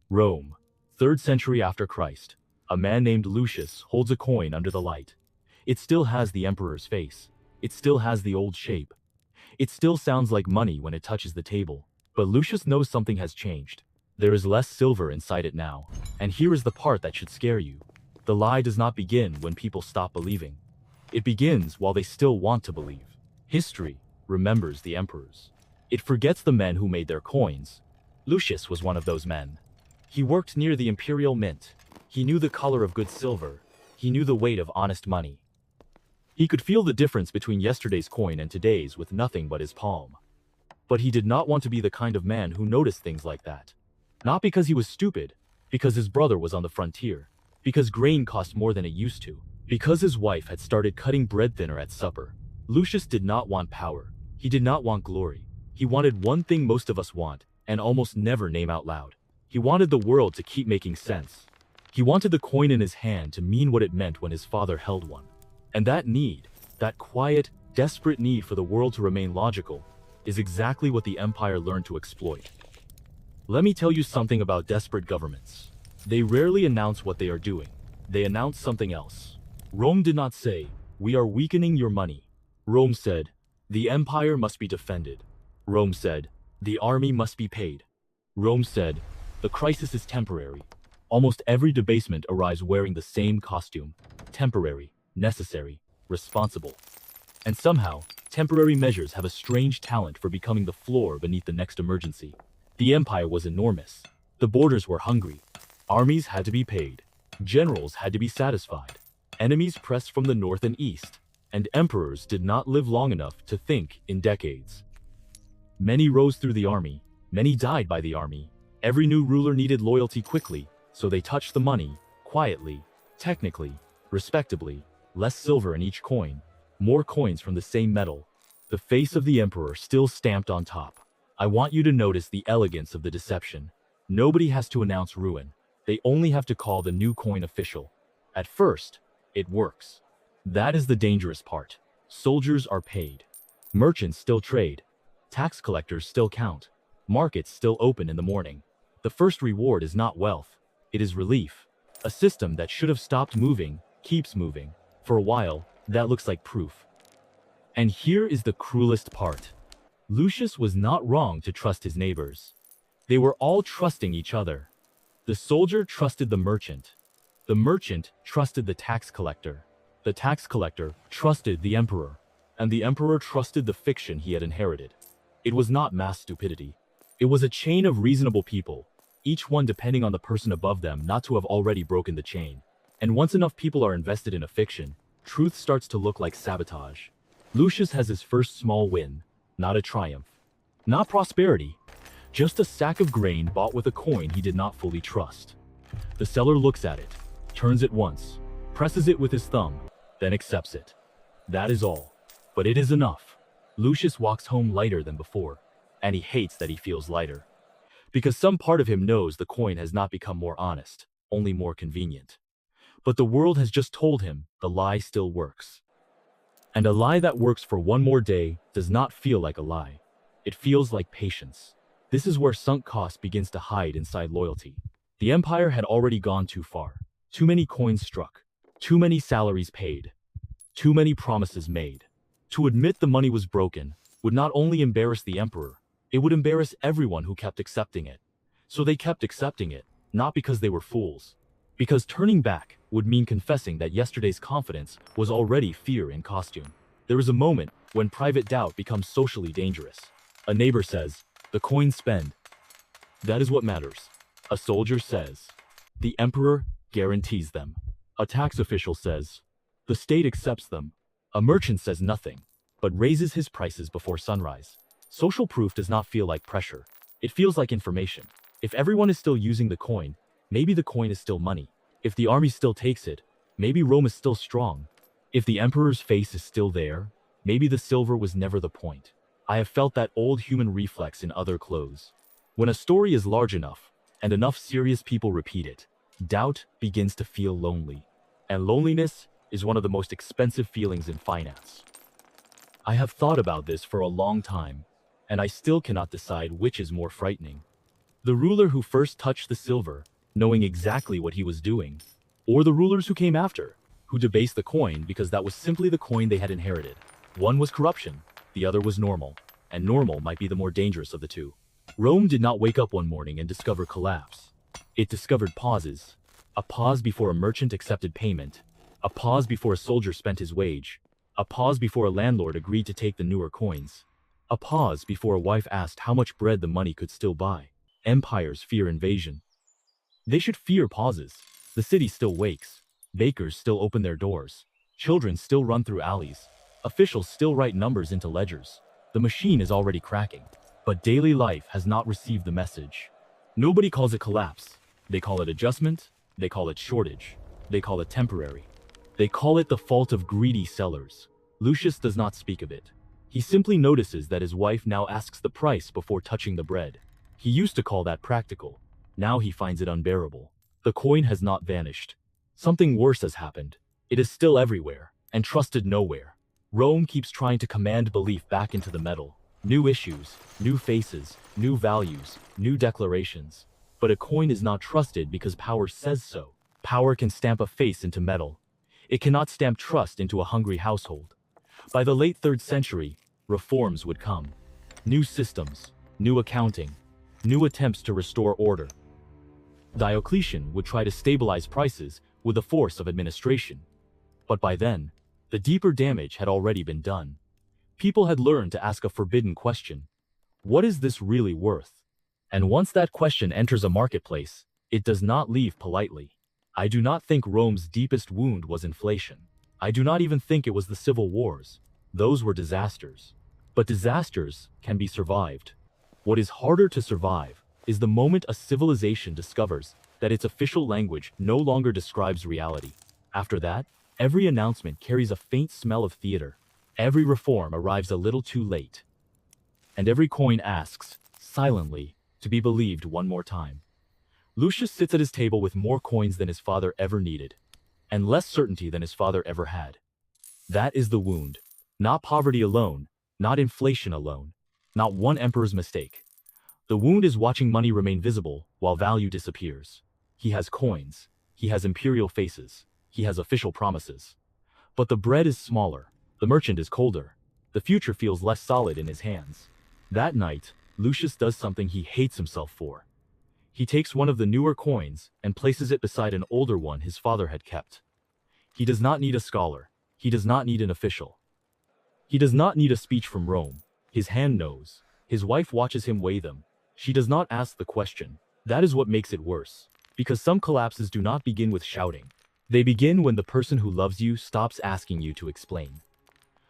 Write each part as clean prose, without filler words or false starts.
Rome, 3rd century after Christ. A man named Lucius holds a coin under the light. It still has the emperor's face. It still has the old shape. It still sounds like money when it touches the table. But Lucius knows something has changed. There is less silver inside it now. And here is the part that should scare you. The lie does not begin when people stop believing. It begins while they still want to believe. History remembers the emperors. It forgets the men who made their coins. Lucius was one of those men. He worked near the imperial mint. He knew the color of good silver. He knew the weight of honest money. He could feel the difference between yesterday's coin and today's with nothing but his palm. But he did not want to be the kind of man who noticed things like that. Not because he was stupid, because his brother was on the frontier, because grain cost more than it used to, because his wife had started cutting bread thinner at supper. Lucius did not want power. He did not want glory. He wanted one thing most of us want, and almost never name out loud. He wanted the world to keep making sense. He wanted the coin in his hand to mean what it meant when his father held one. And that need, that quiet, desperate need for the world to remain logical, is exactly what the empire learned to exploit. Let me tell you something about desperate governments. They rarely announce what they are doing. They announce something else. Rome did not say, "We are weakening your money." Rome said, "The empire must be defended." Rome said, "The army must be paid." Rome said, "The crisis is temporary." Almost every debasement arrives wearing the same costume. Temporary, necessary, responsible. And somehow, temporary measures have a strange talent for becoming the floor beneath the next emergency. The empire was enormous. The borders were hungry. Armies had to be paid. Generals had to be satisfied. Enemies pressed from the north and east. And emperors did not live long enough to think in decades. Many rose through the army. Many died by the army. Every new ruler needed loyalty quickly, so they touched the money, quietly, technically, respectably. Less silver in each coin. More coins from the same metal. The face of the emperor still stamped on top. I want you to notice the elegance of the deception. Nobody has to announce ruin. They only have to call the new coin official. At first, it works. That is the dangerous part. Soldiers are paid. Merchants still trade. Tax collectors still count. Markets still open in the morning. The first reward is not wealth. It is relief. A system that should have stopped moving, keeps moving. For a while, that looks like proof. And here is the cruelest part. Lucius was not wrong to trust his neighbors. They were all trusting each other. The soldier trusted the merchant. The merchant trusted the tax collector. The tax collector trusted the emperor. And the emperor trusted the fiction he had inherited. It was not mass stupidity. It was a chain of reasonable people, each one depending on the person above them not to have already broken the chain. And once enough people are invested in a fiction, truth starts to look like sabotage. Lucius has his first small win, not a triumph. Not prosperity, just a sack of grain bought with a coin he did not fully trust. The seller looks at it, turns it once, presses it with his thumb, then accepts it. That is all. But it is enough. Lucius walks home lighter than before, and he hates that he feels lighter. Because some part of him knows the coin has not become more honest, only more convenient. But the world has just told him the lie still works. And a lie that works for one more day does not feel like a lie. It feels like patience. This is where sunk cost begins to hide inside loyalty. The empire had already gone too far. Too many coins struck. Too many salaries paid. Too many promises made. To admit the money was broken would not only embarrass the emperor, it would embarrass everyone who kept accepting it. So they kept accepting it, not because they were fools. Because turning back would mean confessing that yesterday's confidence was already fear in costume. There is a moment when private doubt becomes socially dangerous. A neighbor says, "The coins spend." That is what matters. A soldier says, "The emperor guarantees them." A tax official says, "The state accepts them." A merchant says nothing, but raises his prices before sunrise. Social proof does not feel like pressure. It feels like information. If everyone is still using the coin, maybe the coin is still money. If the army still takes it, maybe Rome is still strong. If the emperor's face is still there, maybe the silver was never the point. I have felt that old human reflex in other clothes. When a story is large enough, and enough serious people repeat it, doubt begins to feel lonely. And loneliness is one of the most expensive feelings in finance. I have thought about this for a long time, and I still cannot decide which is more frightening. The ruler who first touched the silver, knowing exactly what he was doing, or the rulers who came after, who debased the coin because that was simply the coin they had inherited. One was corruption, the other was normal, and normal might be the more dangerous of the two. Rome did not wake up one morning and discover collapse. It discovered pauses. A pause before a merchant accepted payment, a pause before a soldier spent his wage, a pause before a landlord agreed to take the newer coins, a pause before a wife asked how much bread the money could still buy. Empires fear invasion. They should fear pauses. The city still wakes. Bakers still open their doors. Children still run through alleys. Officials still write numbers into ledgers. The machine is already cracking. But daily life has not received the message. Nobody calls it collapse. They call it adjustment. They call it shortage. They call it temporary. They call it the fault of greedy sellers. Lucius does not speak of it. He simply notices that his wife now asks the price before touching the bread. He used to call that practical. Now he finds it unbearable. The coin has not vanished. Something worse has happened. It is still everywhere, and trusted nowhere. Rome keeps trying to command belief back into the metal. New issues, new faces, new values, new declarations. But a coin is not trusted because power says so. Power can stamp a face into metal. It cannot stamp trust into a hungry household. By the late 3rd century, reforms would come. New systems, new accounting, new attempts to restore order. Diocletian would try to stabilize prices with the force of administration. But by then, the deeper damage had already been done. People had learned to ask a forbidden question. What is this really worth? And once that question enters a marketplace, it does not leave politely. I do not think Rome's deepest wound was inflation. I do not even think it was the civil wars. Those were disasters. But disasters can be survived. What is harder to survive is the moment a civilization discovers that its official language no longer describes reality. After that, every announcement carries a faint smell of theater. Every reform arrives a little too late. And every coin asks, silently, to be believed one more time. Lucius sits at his table with more coins than his father ever needed, and less certainty than his father ever had. That is the wound. Not poverty alone, not inflation alone, not one emperor's mistake. The wound is watching money remain visible while value disappears. He has coins, he has imperial faces, he has official promises. But the bread is smaller, the merchant is colder, the future feels less solid in his hands. That night, Lucius does something he hates himself for. He takes one of the newer coins and places it beside an older one his father had kept. He does not need a scholar. He does not need an official. He does not need a speech from Rome. His hand knows. His wife watches him weigh them. She does not ask the question. That is what makes it worse. Because some collapses do not begin with shouting. They begin when the person who loves you stops asking you to explain.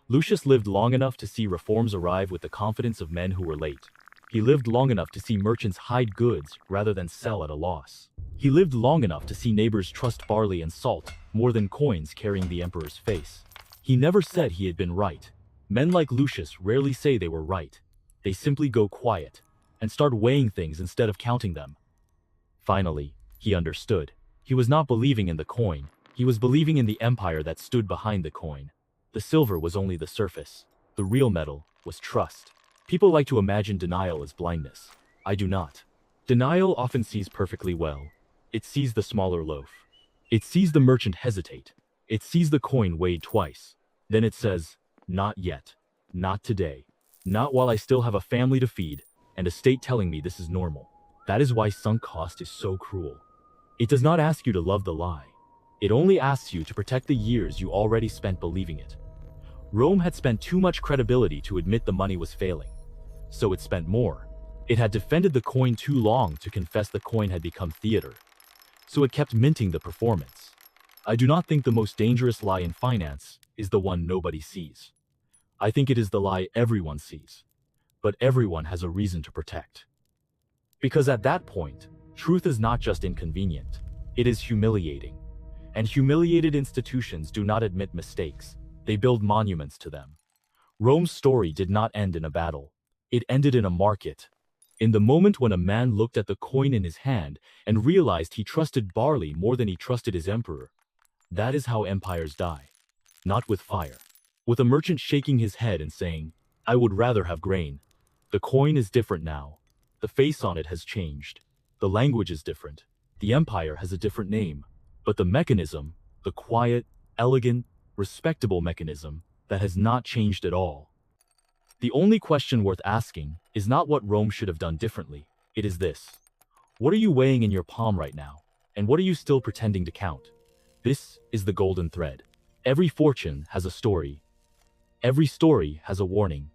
Lucius lived long enough to see reforms arrive with the confidence of men who were late. He lived long enough to see merchants hide goods rather than sell at a loss. He lived long enough to see neighbors trust barley and salt more than coins carrying the emperor's face. He never said he had been right. Men like Lucius rarely say they were right. They simply go quiet and start weighing things instead of counting them. Finally, he understood. He was not believing in the coin. He was believing in the empire that stood behind the coin. The silver was only the surface. The real metal was trust. People like to imagine denial as blindness. I do not. Denial often sees perfectly well. It sees the smaller loaf. It sees the merchant hesitate. It sees the coin weighed twice. Then it says, not yet. Not today. Not while I still have a family to feed, and a state telling me this is normal. That is why sunk cost is so cruel. It does not ask you to love the lie. It only asks you to protect the years you already spent believing it. Rome had spent too much credibility to admit the money was failing. So it spent more. It had defended the coin too long to confess the coin had become theater. So it kept minting the performance. I do not think the most dangerous lie in finance is the one nobody sees. I think it is the lie everyone sees. But everyone has a reason to protect. Because at that point, truth is not just inconvenient, it is humiliating. And humiliated institutions do not admit mistakes, they build monuments to them. Rome's story did not end in a battle. It ended in a market. In the moment when a man looked at the coin in his hand and realized he trusted barley more than he trusted his emperor. That is how empires die. Not with fire. With a merchant shaking his head and saying, I would rather have grain. The coin is different now. The face on it has changed. The language is different. The empire has a different name. But the mechanism, the quiet, elegant, respectable mechanism, that has not changed at all. The only question worth asking is not what Rome should have done differently. It is this. What are you weighing in your palm right now? And what are you still pretending to count? This is the golden thread. Every fortune has a story. Every story has a warning.